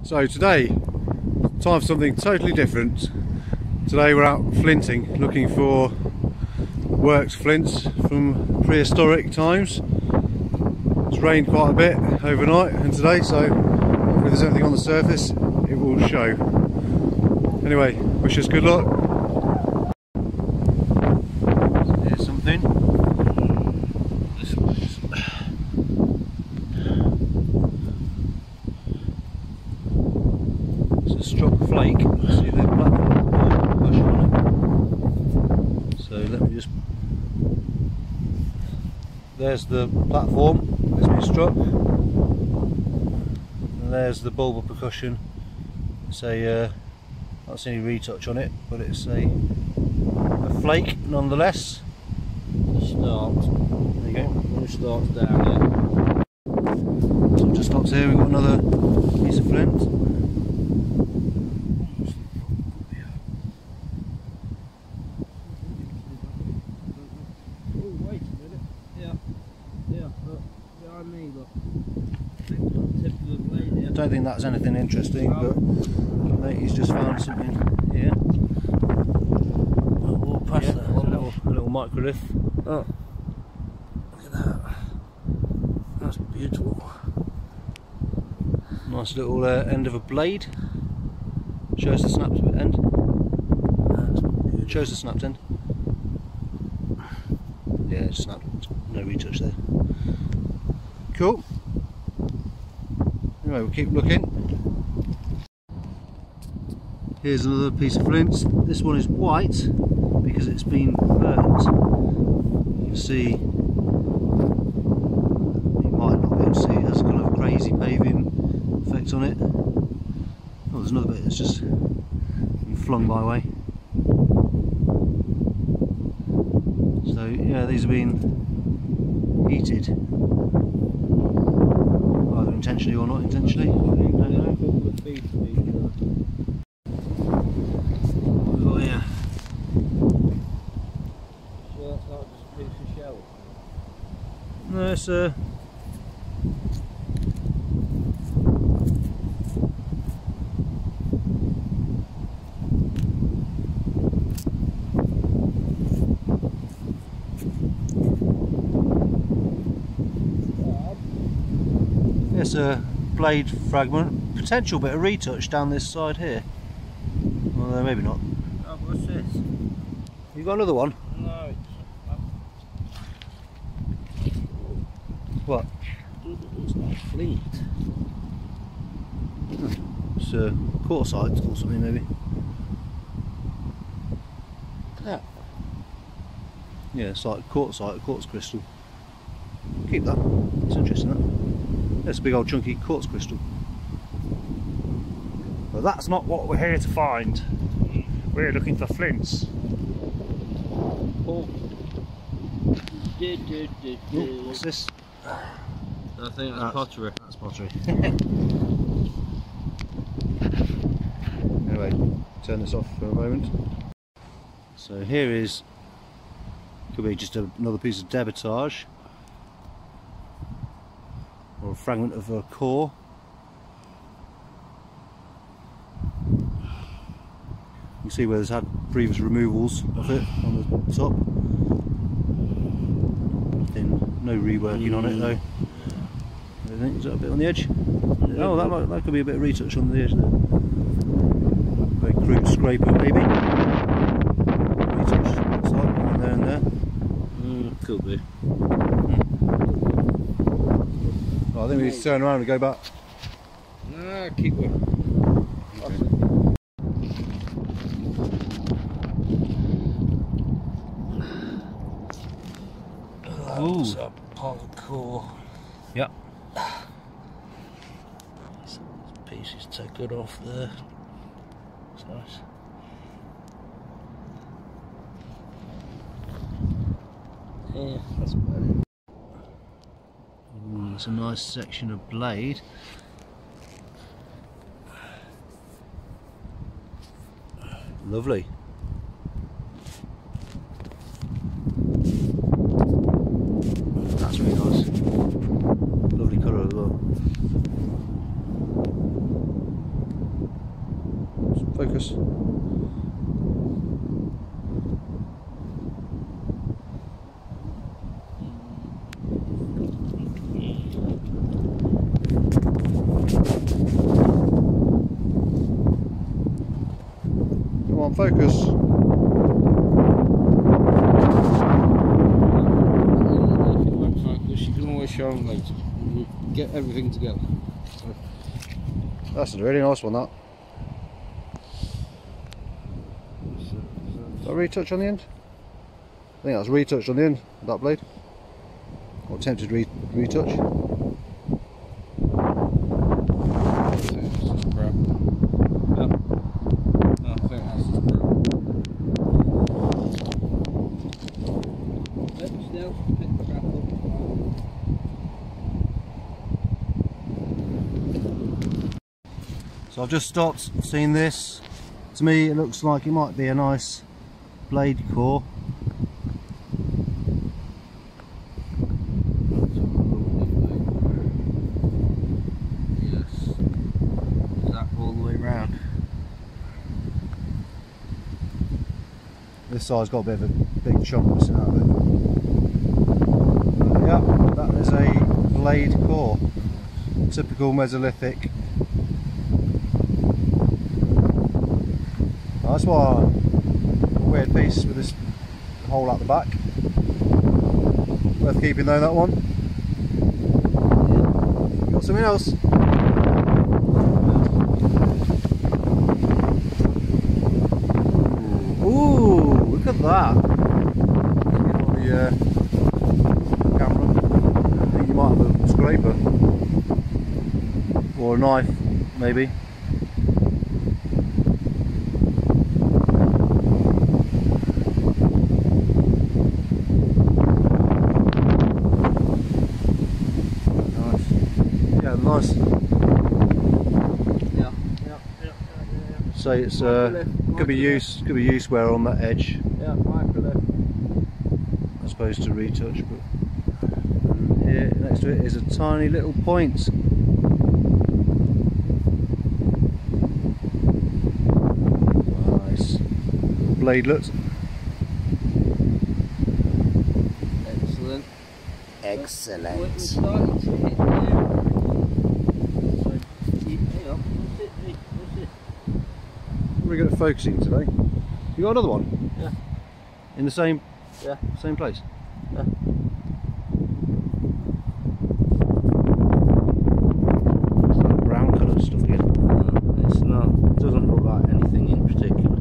So today, time for something totally different. Today we're out flinting, looking for worked flints from prehistoric times. It's rained quite a bit overnight and today, so if there's anything on the surface, it will show. Anyway, wish us good luck. So here's something. Struck flake. See the platform push on it. So let me just. There's the platform that's been struck, and there's the bulb of percussion. It's a not see any retouch on it, but it's a flake nonetheless. Start. There you go. One starts down here. So just stops here. We've got another piece of flint. I don't think that's anything interesting, but mate, he's just found something here. I'll walk past that. A little microlith. Oh, look at that. That's beautiful. Nice little end of a blade. Shows the snapped end. That's beautiful. Shows the snapped end. Yeah, it's snapped. No retouch there. Cool. Anyway, we'll keep looking. Here's another piece of flint. This one is white because it's been burnt. You can see, you might not be able to see, it has kind of a crazy paving effect on it. Oh, there's another bit that's just been flung my way. So yeah, these have been heated. Either intentionally or not intentionally. Oh yeah. So that's not just a piece of shell? No, it's it's a blade fragment, potential bit of retouch down this side here. Well, maybe not. Oh, what's this? You got another one? No, it's What? it's not Flint. It's quartzite or something maybe. Yeah. Yeah, it's like quartzite, a quartz crystal. Keep that. It's interesting that. That's a big old chunky quartz crystal. But that's not what we're here to find. We're looking for flints. Oh. What's this? I think that's pottery. That's pottery. Anyway, turn this off for a moment. So here is, could be just another piece of debitage, or a fragment of a core. You can see where there's had previous removals of it on the top. Nothing, no reworking on it though. I think, is that a bit on the edge? Oh, that could be a bit of retouch on the edge there. Very crude scraper maybe. Retouch, looks like, there and there. Could be. Oh, I think we need to turn around and go back. Nah, keep going. That's a part of the core. Yep. Some pieces taken off there. It's nice. Yeah, that's about it. Ooh, it's a nice section of blade. Lovely. That's really nice. Lovely colour as well. focus. Come on, focus. You can always show them later. We'll get everything together. That's a really nice one, that. Is that a retouch on the end? I think that's a retouch on the end, that blade. Or attempted retouch. So I've just stopped, seen this. To me it looks like it might be a nice blade core. Yes. Is that all the way round? This side's got a bit of a big chunk missing out of it. But yeah, that is a blade core. Typical mesolithic. That's why a weird piece with this hole at the back. Worth keeping though, that one. Got something else. Ooh, look at that. The camera. I think you might have a scraper. Or a knife, maybe. Nice. Yeah. So it's could be use where on that edge. Yeah, micro left. As opposed to retouch, but here next to it is a tiny little point. Nice. Bladelet. Excellent. Excellent. We're starting to hit now. We're good at focusing today. You got another one? Yeah. In the same same place? Yeah. It's that brown colour stuff again. It's not. It doesn't look like anything in particular.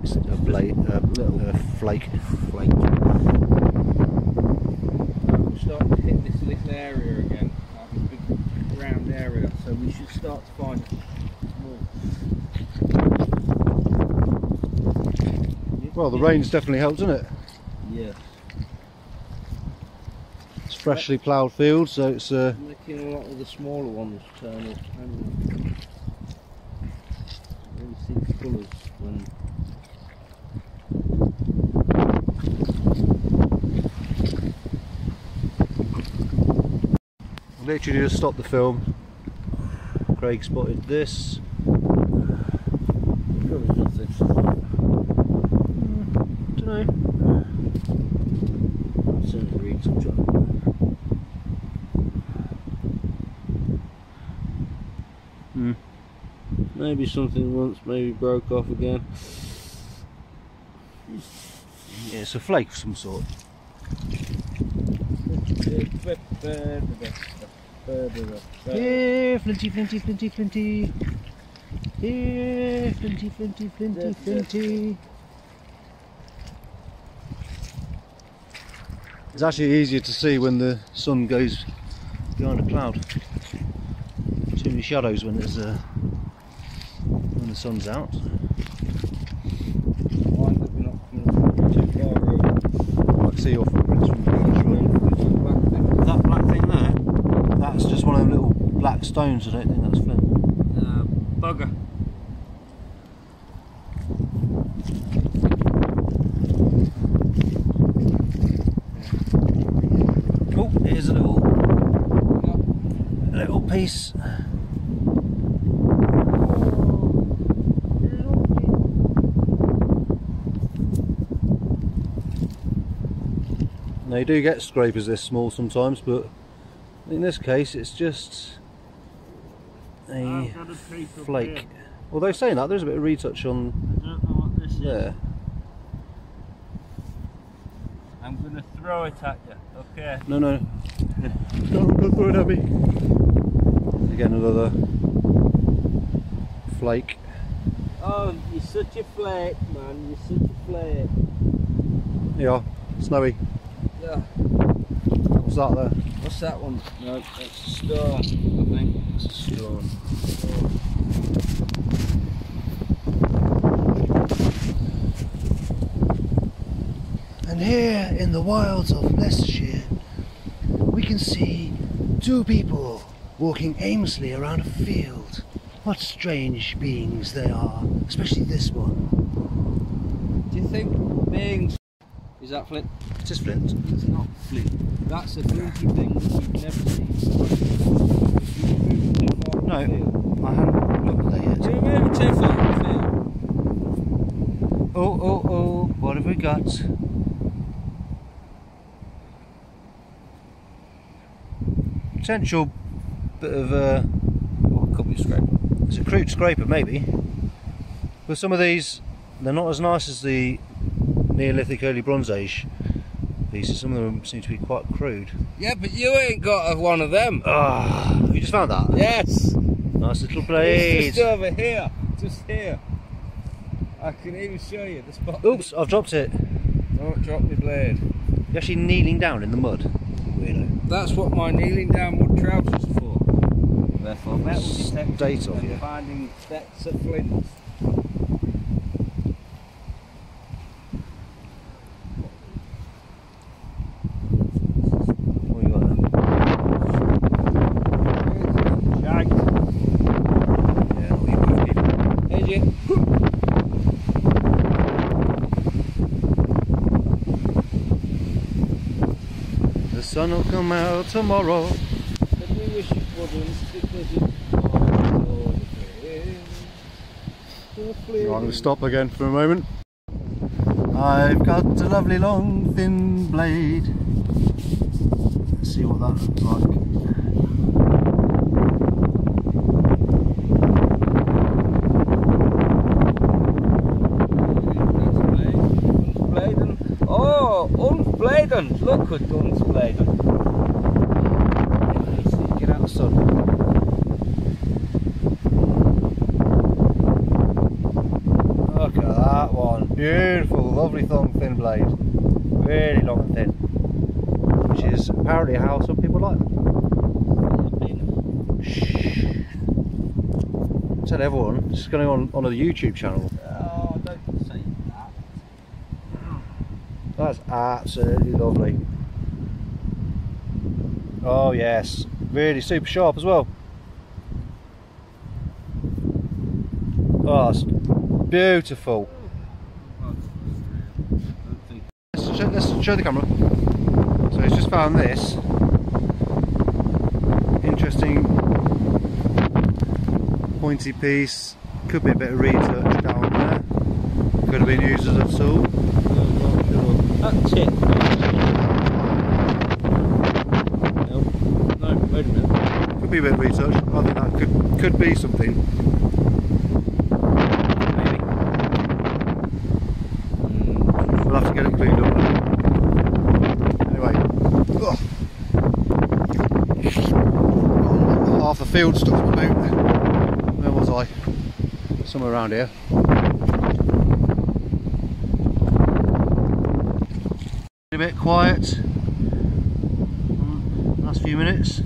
It's a blade, little flake. Flake. We're starting to hit this little area again, like a big round area. So we should start to find more. Well, the rain's definitely helped, hasn't it? Yeah. It's freshly ploughed field, so it's Making a lot of the smaller ones turn up and really see the colours when. literally just stopped the film. Craig spotted this. Don't know. Certainly read some chocolate. Maybe something once maybe broke off again. Yeah, it's a flake of some sort. Here, flinty, flinty, flinty, flinty. Here, flinty, flinty, flinty, flinty. It's actually easier to see when the sun goes behind a cloud. Too many shadows when there's when the sun's out. Mind that we're not coming too far over. I can see your footprints from the beach. That black thing there, that's just one of them little black stones. I don't think that's Flint. Bugger. Oh, here's a little piece. Now you do get scrapers this small sometimes, but in this case it's just a flake. Although saying that, there's a bit of retouch on I don't know what this is. there. I'm going to throw it at you, okay? No, no. Don't throw it at me. Again, another flake. Oh, you're such a flake, man. You're such a flake. Yeah, snowy. Yeah. What's that there? What's that one? No, that's a stone, I think. It's a stone. And here in the wilds of Leicestershire, we can see two people walking aimlessly around a field. What strange beings they are, especially this one. Do you think beings... Is that Flint? It is Flint. It's not Flint. That's a flinty thing that you've never seen. No, I haven't looked there yet. Do you move it too far in the field? Oh, oh, oh, what have we got? Potential bit of What could be scraping? it's a crude scraper maybe. But some of these, they're not as nice as the Neolithic early Bronze Age pieces. Some of them seem to be quite crude. Yeah, but you ain't got one of them. Ah, you just found that? Yes. Nice little blade. It's just over here. Just here. I can even show you the spot. Oops, I've dropped it. Don't drop my blade. You're actually kneeling down in the mud. Weirdo. That's what my kneeling down wood trousers are for. They're for metal detection State of and you. finding sets of flints. What have you got there? Shite. Yeah, what you got here? Here's you. The sun will come out tomorrow. But we wish it wouldn't because it's I'm going to stop again for a moment. I've got a lovely long thin blade. Let's see what that looks like. Oh, Unbladen! Look at Unbladen. Get out of the sun. Look at that one. Beautiful, lovely long thin blade. Really long and thin. Which is apparently how some people like them. Shh. Tell everyone, this is going on a YouTube channel. Oh, don't say that. That's absolutely lovely. Oh yes, really super sharp as well. Oh, it's beautiful. Let's show the camera. So he's just found this interesting pointy piece. Could be a bit of retouch down there. Could have been used as a tool. That's it. No, wait a minute. Could be a bit of retouch. I think that could be something. Maybe. We'll have to get it cleaned up. Anyway. Ugh. Half the field stuck in my boot. Where was I? Somewhere around here. A bit quiet. Last few minutes.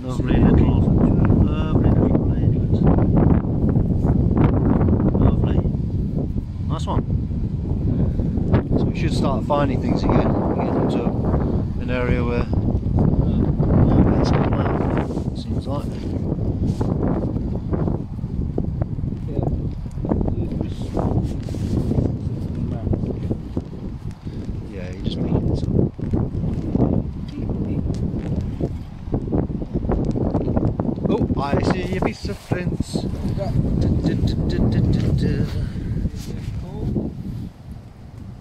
Lovely little blade. Lovely. Nice one. So we should start finding things again. Get into an area where it's come out. Seems like. Yeah, you're just making this up. Oh, I see a piece of flint.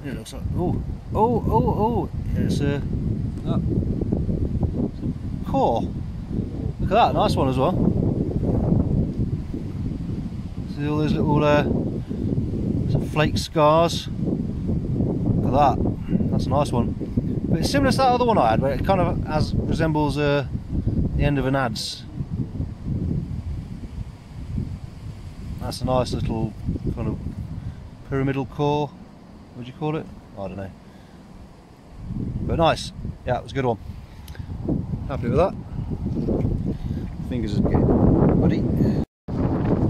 It looks like, oh, it's a core. Look at that, nice one as well. See all those little sort of flake scars. Look at that, that's a nice one. But it's similar to that other one I had, where it kind of resembles the end of an adze. That's a nice little kind of pyramidal core. What do you call it? I don't know. But nice. Yeah, it was a good one. Happy with that. Fingers are getting muddy.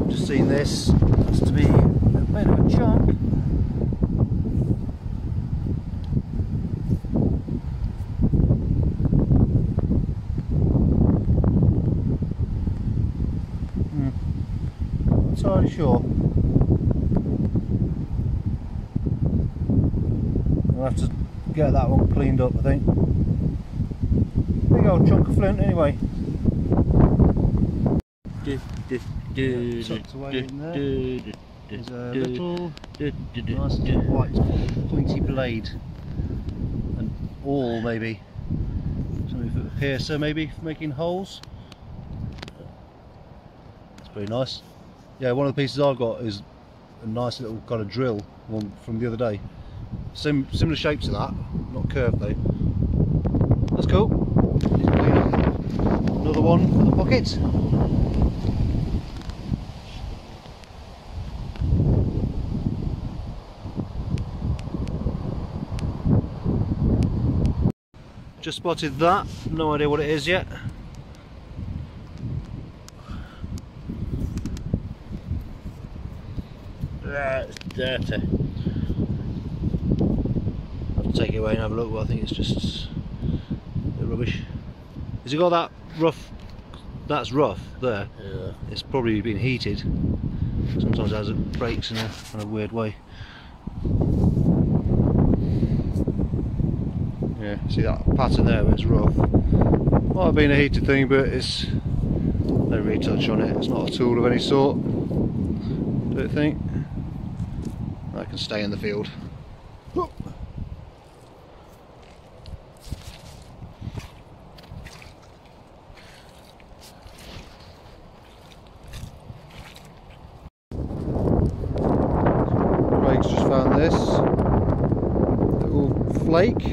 Just seen this. That's to be made of a chunk. Not entirely sure. I'll have to get that one cleaned up, I think. Big old chunk of flint anyway. Tucked away in there. There's a little nice little white pointy blade. An awl maybe. Something for a piercer maybe for making holes. That's pretty nice. Yeah, one of the pieces I've got is a nice little kind of drill one from the other day. Similar shape to that, not curved though. That's cool. Another one for the pocket. Just spotted that, no idea what it is yet. It's dirty. Take it away and have a look, but I think it's just a bit rubbish. Has it got that rough? That's rough there. Yeah. It's probably been heated. Sometimes it breaks in a kind of weird way. Yeah, see that pattern there where it's rough. Might have been a heated thing, but it's no retouch on it. It's not a tool of any sort. Don't think. That can stay in the field. Craig's just found this little flake.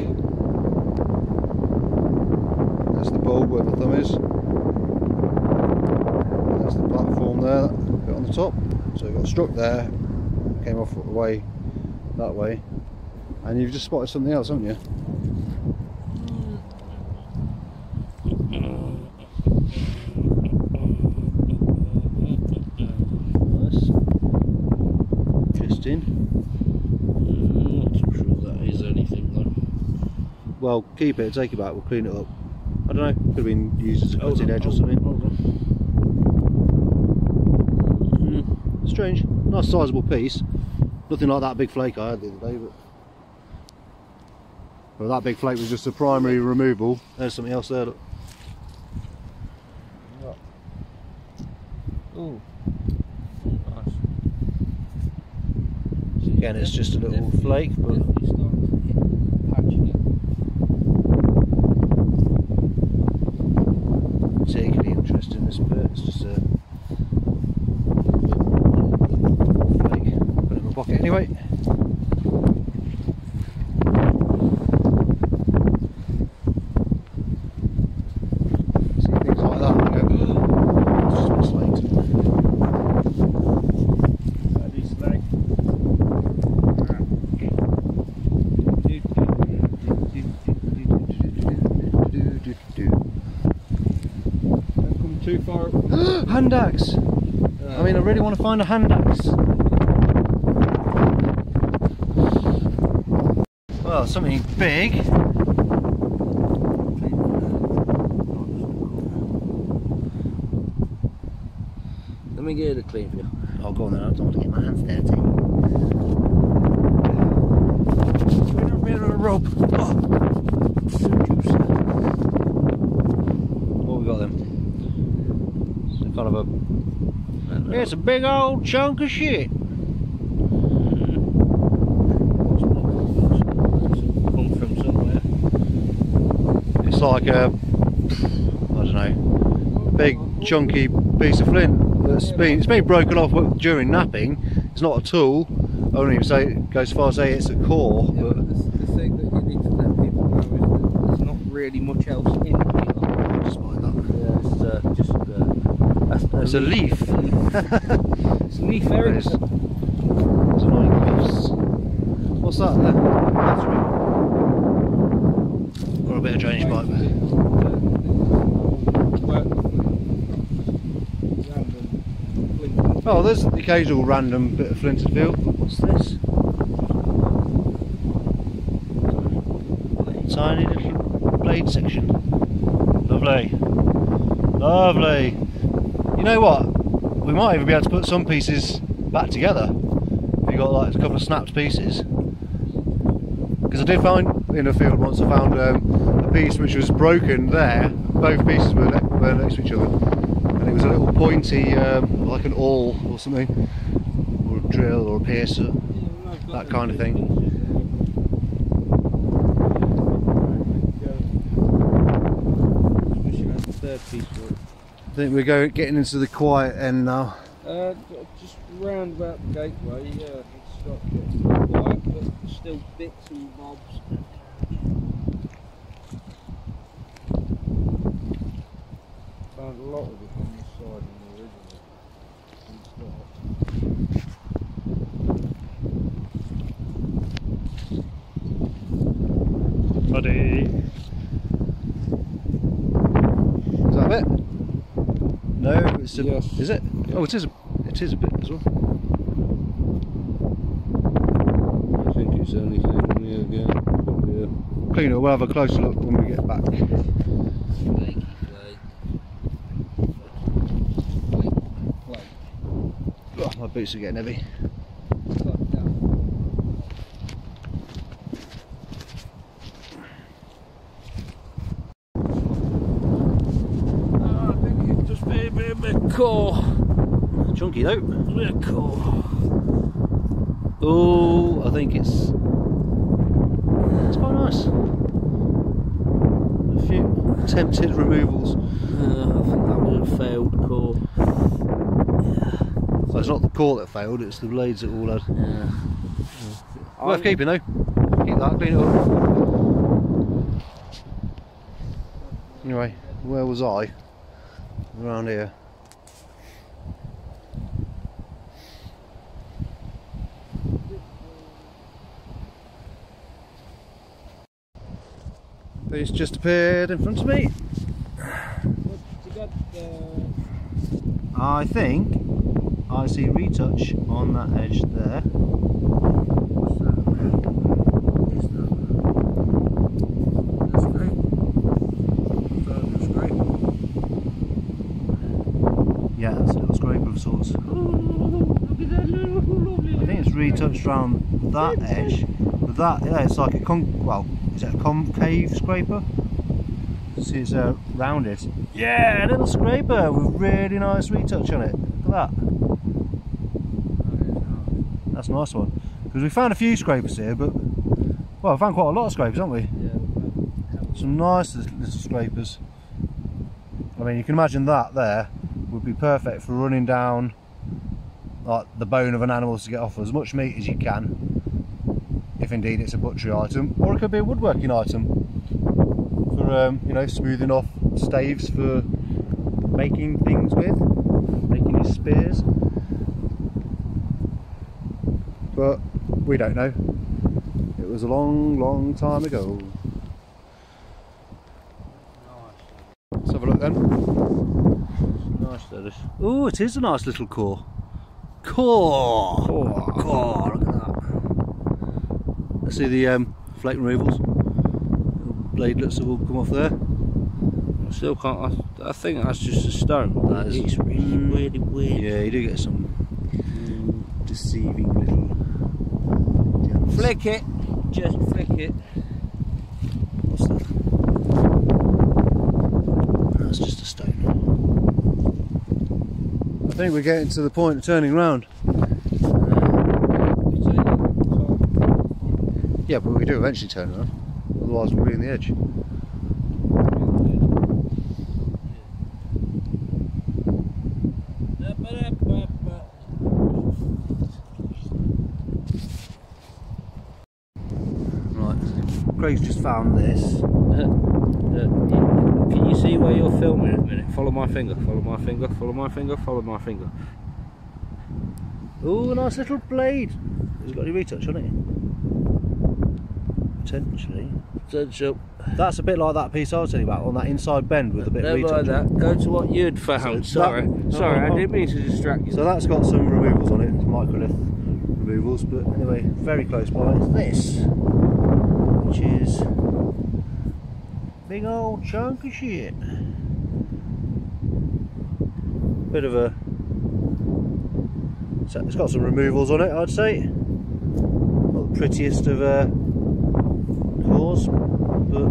That's the bulb where the thumb is. And that's the platform there, bit on the top. So it got struck there, came off away that way, and you've just spotted something else, haven't you? Nice. Interesting. Not too sure that is anything though. Well, keep it, take it back, we'll clean it up. I don't know, could have been used as a cutting edge or something. Strange, nice sizable piece. Nothing like that big flake I had the other day, but well, that big flake was just a primary removal. There's something else there, look. Oh, nice. Again, it's just a little flake, but particularly interesting this bit. It's just a flake. Put it in my pocket anyway. See things like that and go, it's just mistakes. Too far. Hand axe! I mean, I really want to find a hand axe. Well, something big. Let me get it clean for you. Oh, go on then, I don't want to get my hands dirty. We're a bit of a rope. Oh. What we got then? Kind of a, it's a big old chunk of shit. looks like a, I don't know, big chunky piece of flint that's been broken off during napping. It's not a tool. I wouldn't even say go as far as say it's a core. Yeah, but the thing that you need to let people know is that there's not really much else in here. just like that. Yeah, it's just It's a leaf. it's leaf Eric. There's annoying leaves. What's that there? Battery. Or a bit of drainage pipe. Oh, there's the occasional random bit of flinted field. What's this? Tiny little blade section. Lovely. Lovely. You know what? We might even be able to put some pieces back together. If you got like a couple of snapped pieces. Because I did find in a field once, I found a piece which was broken there. Both pieces were next to each other. And it was a little pointy, like an awl or something. Or a drill or a piercer. That kind of thing. I think we're getting into the quiet end now. Just round about the gateway, yeah, it's start getting quiet, but still bits and bobs. Found a lot of it on this side in the original. Buddy. Is that a bit? No, it's a, yes. Is it? Yeah. Oh, it is a bit as well. I think it's anything here again. Yeah. Clean it, we'll have a closer look when we get back. Oh, my boots are getting heavy. Core. Chunky though. Yeah, core. Oh, I think it's quite nice. A few attempted removals. I think that was a failed core. Yeah. Well, it's not the core that failed, it's the blades that all had. Yeah. Worth keeping though. Keep that, clean it up. Anyway, where was I? Around here. It's just appeared in front of me. I think I see retouch on that edge there. Yeah, that's a little scraper of sorts. I think it's retouched around that edge. But that, yeah, it's like a is it a concave scraper? See, it's rounded. Yeah, a little scraper with really nice retouch on it. Look at that. That's a nice one. Because we found a few scrapers here, but well, we found quite a lot of scrapers, haven't we? Yeah. Some nice little scrapers. I mean, you can imagine that there would be perfect for running down like the bone of an animal to get off as much meat as you can, if indeed it's a butchery item, or it could be a woodworking item for you know, smoothing off staves for making things with, making your spears. But we don't know. It was a long time ago. Let's have a look then. Nice, that is. Oh, it is a nice little core. Core! Core, look at that. Let's see the flake removals. Bladelets that will come off there. I still can't. I think that's just a stone. That is it's really weird. Yeah, you do get some deceiving little gems. Flick it. Just flick it. What's that? That's just a stone. I think we're getting to the point of turning round. Yeah, but we do eventually turn around. Otherwise we'll be in the edge. Craig's just found this. Can you see where you're filming at the minute? Follow my finger, follow my finger, follow my finger, follow my finger. Ooh, a nice little blade. Has it got any retouch on it? Potentially. Potential. That's a bit like that piece I was telling you about, on that inside bend with a bit of Never retouch. mind that. Go to what you'd found. So Sorry, sorry, I oh. didn't mean to distract you. So that's got some removals on it, microlith removals, but anyway, very close by is this, which is big old chunk of shit. Bit of a, so it's got some removals on it, I'd say. Not the prettiest of cores, but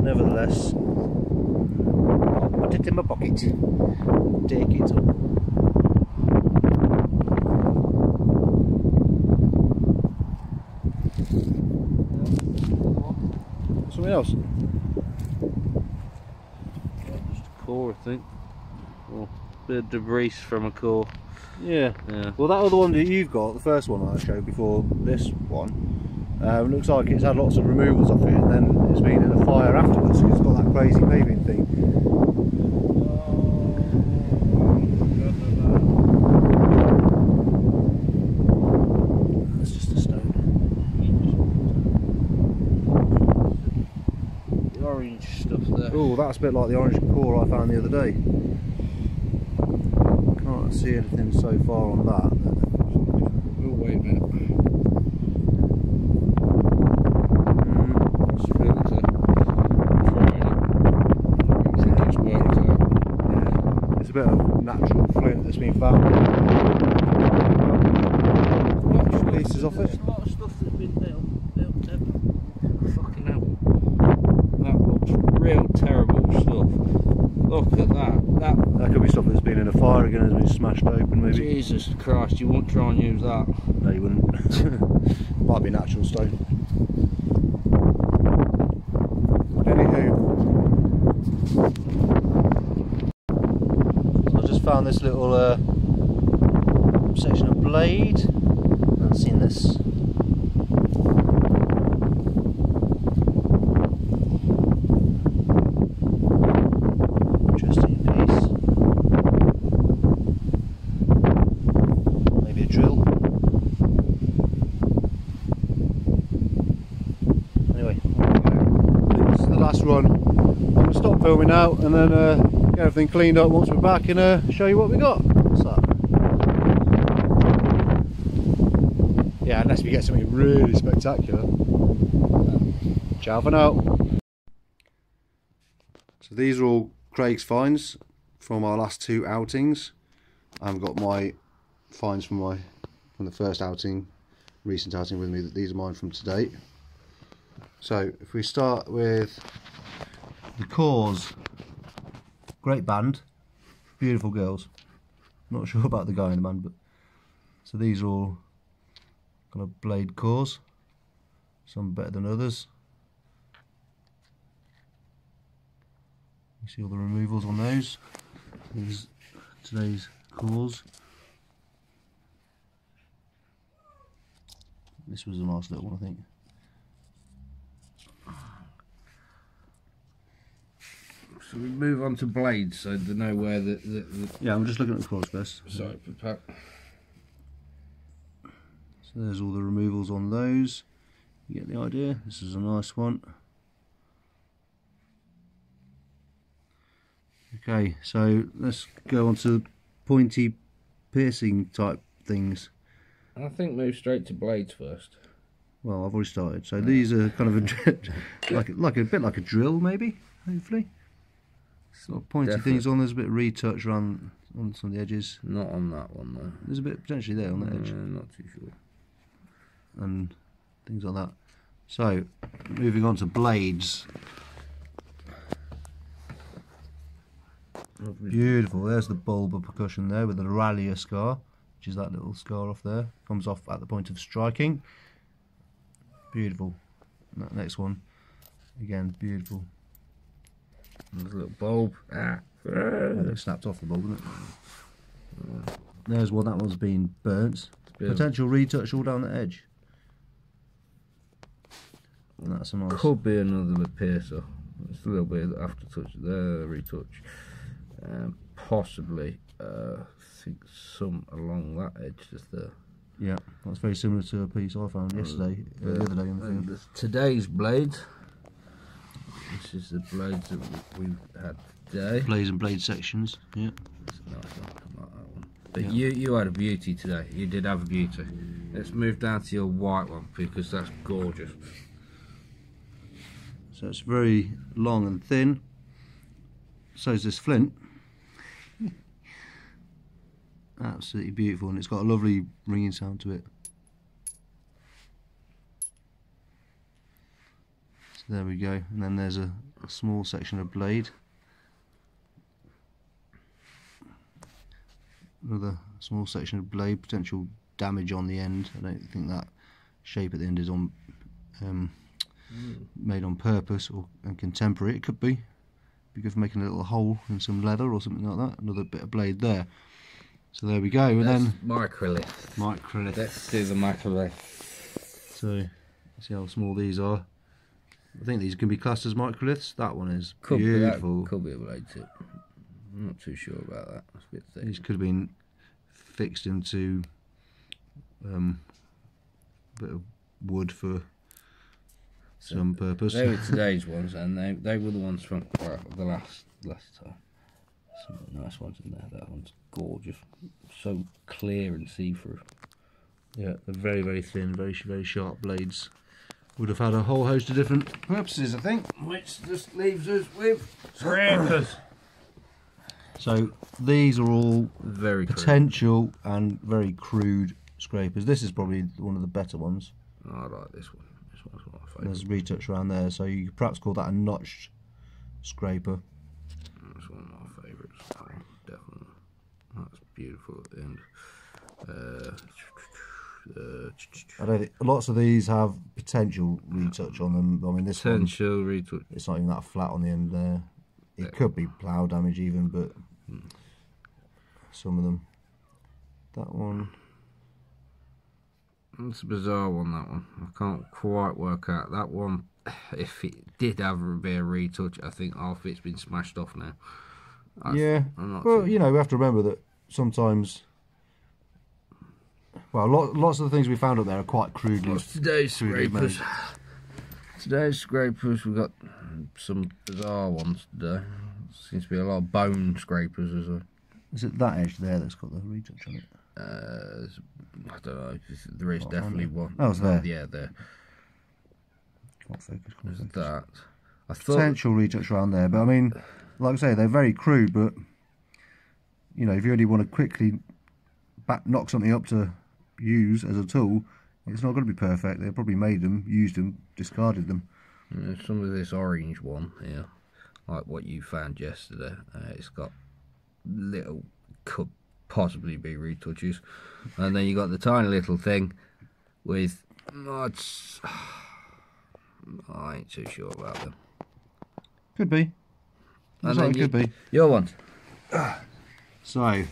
nevertheless, I'll put it in my pocket. Take it up. Something else? Just a core, I think. Or a bit of debris from a core. Yeah. Yeah. Well, that other one that you've got, the first one I showed before this one, looks like it's had lots of removals off it, and then it's been in a fire afterwards because it's got that crazy paving thing. That's just a stone. The orange stuff there. Oh, that's a bit like the orange core I found the other day. Can't see anything so far on that. Oh, wait a minute. It's a bit of natural flint that's been found. Pieces off it. There's a lot of stuff that's been built. Fucking hell. That looks real terrible stuff. Look at that. That could be stuff that's been in a fire again, has been smashed open maybe. Jesus Christ, you wouldn't try and use that. No, you wouldn't. Might be natural stone. Anywho, so I just found this little section of blade. I haven't seen this. Interesting piece. Maybe a drill. Anyway, this is the last run. I'm going to stop filming now and then get everything cleaned up once we're back and show you what we got. What's that? Yeah, unless we get something really spectacular. Ciao for now. So these are all Craig's finds from our last two outings. I've got my finds from the first outing, recent outing with me. These are mine from today. So if we start with the cores, great band, beautiful girls. Not sure about the guy in the band, but so these are all kind of blade cores, some better than others. You see all the removals on those. These today's cores. This was a nice little one, I think. So we move on to blades, so to know where the Yeah, I'm just looking at the cores first. sorry, So there's all the removals on those. You get the idea. This is a nice one. Okay, so let's go on to pointy piercing type things. I think move straight to blades first. Well, I've already started. So these are kind of a like a bit like a drill, maybe. Hopefully, sort of pointy Definitely. things on. There's a bit of retouch around on some of the edges. Not on that one though. There's a bit potentially there on the edge, Not too sure. and things like that. So moving on to blades. Beautiful. There's the bulb of percussion there with the ralia scar, which is that little scar off there. Comes off at the point of striking. Beautiful. And that next one, again, beautiful. There's a little bulb. It snapped off the bulb, isn't it? There's one. That one's been burnt. Beautiful. Potential retouch all down the edge. That's a nice. Could be another piercer. It's a little bit of aftertouch there, retouch. Possibly, I think some along that edge just there. Yeah, that's very similar to a piece I found yesterday, the other day in the field. Today's blade. This is the blades that we've had today. Blades and blade sections. Yeah. It's a nice one. I like that one. But you had a beauty today. You did have a beauty. Let's move down to your white one because that's gorgeous. So it's very long and thin. So is this flint. Absolutely beautiful, and it's got a lovely ringing sound to it. So there we go, and then there's a small section of blade. Another small section of blade, potential damage on the end. I don't think that shape at the end is on made on purpose or and contemporary. It could be. Be good for making a little hole in some leather or something like that. Another bit of blade there. So there we go, and then microlith. Let's do the microlith. So see how small these are. I think these can be classed as microliths. That one is Could beautiful. Could be a blade tip. I'm not too sure about that. It's a bit thick. These could have been fixed into a bit of wood for some purpose. They were today's ones, and they were the ones from the last time. Some nice ones in there. That one's gorgeous, so clear and see-through. Yeah, they're very, very thin, very, very sharp blades. Would have had a whole host of different purposes, I think. Which just leaves us with Scrapers. So these are all very potential and very crude scrapers. This is probably one of the better ones. Oh, I like this one. This one's my favourite. There's retouch around there, so you could perhaps call that a notched scraper. That's one of my favourites. Definitely. That's beautiful at the end. I don't think lots of these have potential retouch on them. I mean, this potential retouch. It's not even that flat on the end there. It could be plough damage even, but some of them. That one. It's a bizarre one, that one. I can't quite work out. That one, if it did have a bit of retouch, I think half it's been smashed off now. Yeah, well, you know, we have to remember that sometimes, well, lots of the things we found up there are quite crudely. What's today's scrapers? Made. Today's scrapers, we've got some bizarre ones today. Seems to be a lot of bone scrapers as well. Is it that edge there that's got the retouch on it? I don't know. There is definitely one. Oh, it's there. Yeah, there. Can't focus. There's that. I thought potential retouch around there, but I mean, like I say, they're very crude. But you know, if you only want to quickly knock something up to use as a tool, it's not going to be perfect. They probably made them, used them, discarded them. Some of this orange one here, like what you found yesterday, it's got little, could possibly be retouches, and then you got the tiny little thing with I ain't too sure about them. Could be. And then could be. Your one. So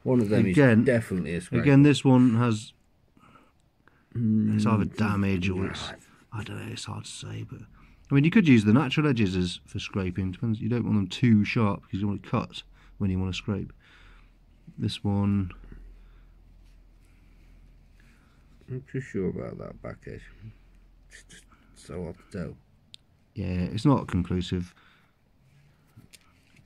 one of them again, is definitely a scraper. Again, this one has it's either damage or it's, I don't know, it's hard to say, but I mean, you could use the natural edges as for scraping. Depends. You don't want them too sharp because you want to cut when you want to scrape. This one, I'm not too sure about that back edge. It's just so hard to tell. yeah, it's not conclusive.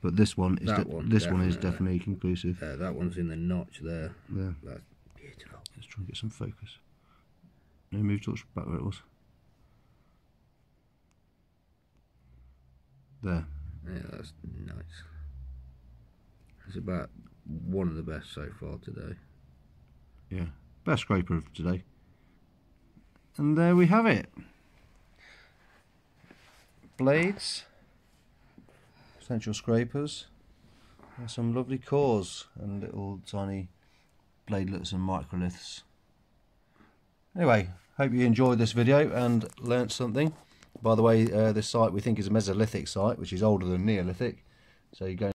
But this one is definitely conclusive. That one's in the notch there. There. That's beautiful. Let's try and get some focus. No, move touch back where it was. There. Yeah, that's nice. It's about one of the best so far today. Yeah, best scraper of today. And there we have it. Blades, potential scrapers, and some lovely cores and little tiny bladelets and microliths. Anyway, hope you enjoyed this video and learnt something. By the way, this site we think is a mesolithic site, which is older than Neolithic. So you go